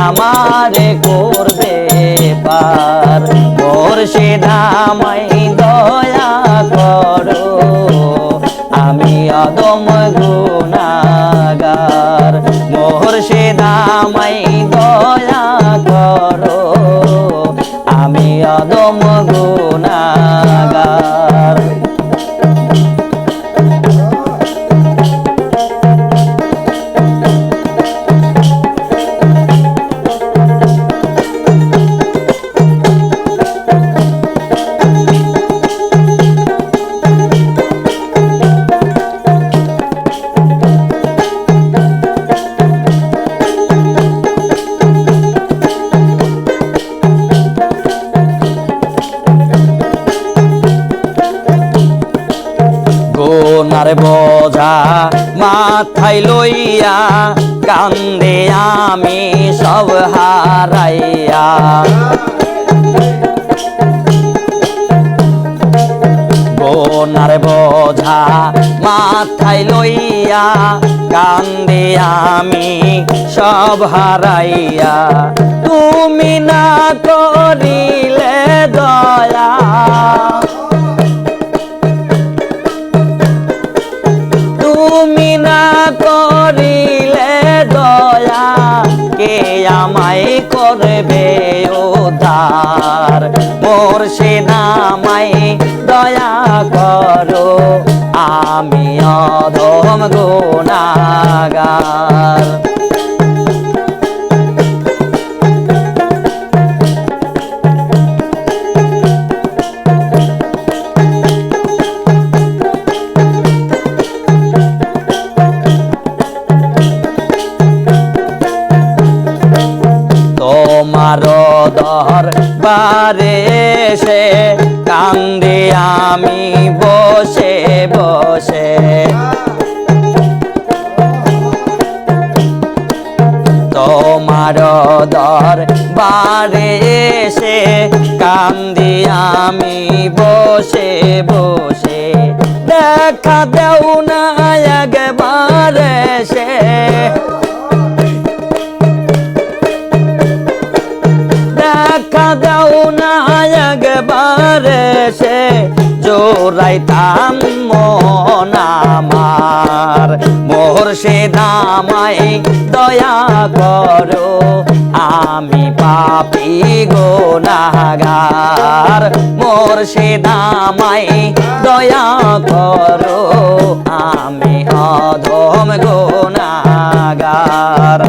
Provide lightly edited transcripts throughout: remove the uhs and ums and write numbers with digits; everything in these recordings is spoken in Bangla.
আমারে করবে পার মুর্শিদ আমায় দয়া করো আমি অদম গুনাহগার মুর্শিদ আমায় দয়া করো আমি অদম গুনাহগার গুনার বোঝা মাথায় লইয়া কান্দে আমি সব হারাইয়া গুনার বোঝা মাথায় লইয়া কান্দে আমি সব হারাইয়া তুমি না করিলে দয়া তুমি না করিলে দয়া কে আমায় করবে উদ্ধার মুর্শিদ আমায় দয়া করো আমি অধম গুনাহগার তোমার দরবারে এসে কান্দে আমি বসে বসে তোমার দরবারে এসে কান্দি আমি বসে বসে দেখা দেও না একবার এসে দেখা দাও না একবার এসে জোরাইতাম মন আমার মুর্শিদ আমায় দয়া করো আমি পাপী গুনাহগার মুর্শিদ আমায় দয়া করো আমি অধম গুনাহগার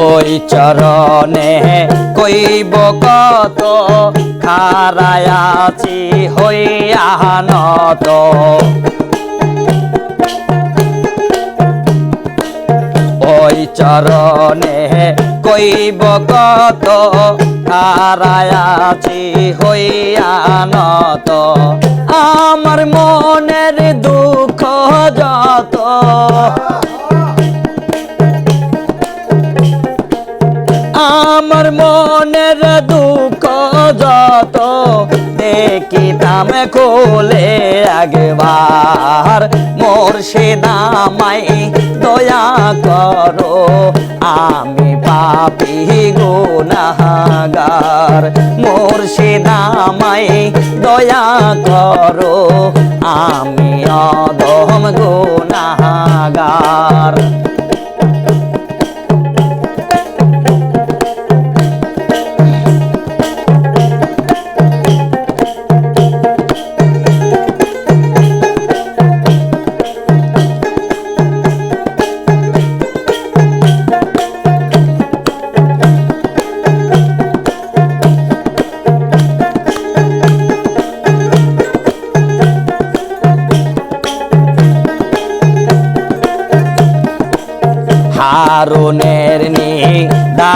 ওই চরণে কইব কত খারায় আছি হইয়া নত ওই চরণে কইব কত খারায় আছি হইয়া নত আমার মনের দুঃখ যত আমার মনের দুঃখ যত দেখিতাম খুলে একবার মুর্শিদ আমায় দয়া করো আমি পাপী গুনাহগার মুর্শিদ আমায় দয়া করো আমি অধম গুনাহগার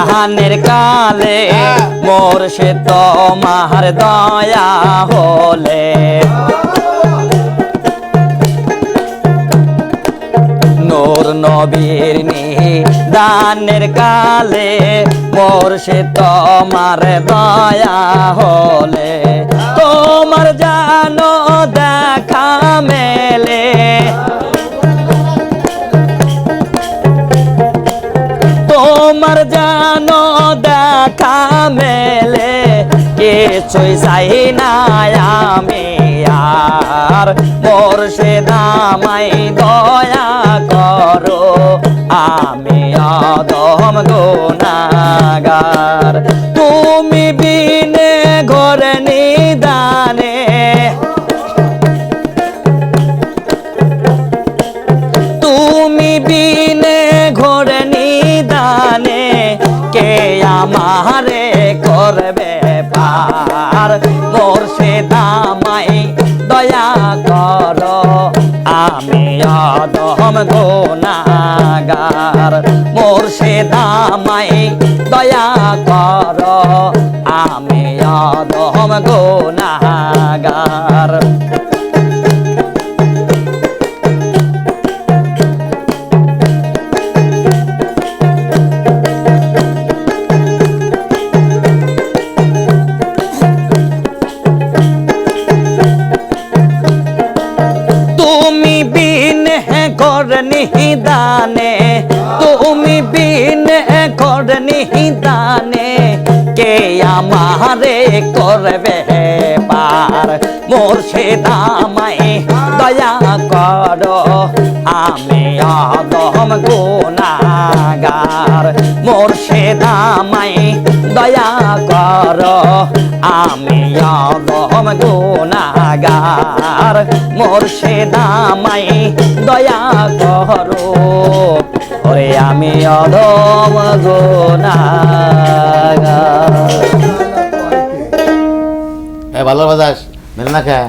দানের কালে মোরশে তোমার দয়া হলে নূর নবীর দানের কালে মোরশে তোমার দয়া হলে তোমার জানো দেখা মেলে তোমার জানো দেখা মেলে কিছুই চাই না আমি আর মোরশেদ আমায় দয়া করো আমি অধম গুনাহগার তুমি বিনে ঘর নিদানে তুমি বিনে ঘর নিদানে কে আমারে করবে পার মোরশেদ আমায় দয়া করো আমি অধম গুনাহগার মোরশেদ আমায় দয়া করো আমি অধম গুনাহগার তুমি বিনে ঘর নিদানে তুমি বিনে ঘর নিদানে কে আমারে করবে পার মোরশেদ আমায় দয়া করো আমি অধম গুনাহগার মোরশেদ আমায় দয়া করো আমি অধম গুনাহগার মোরশেদ আমায় দয়া করো ওরে আমি অধম গুনাহগার ভালো বাজাস মেলে না খায়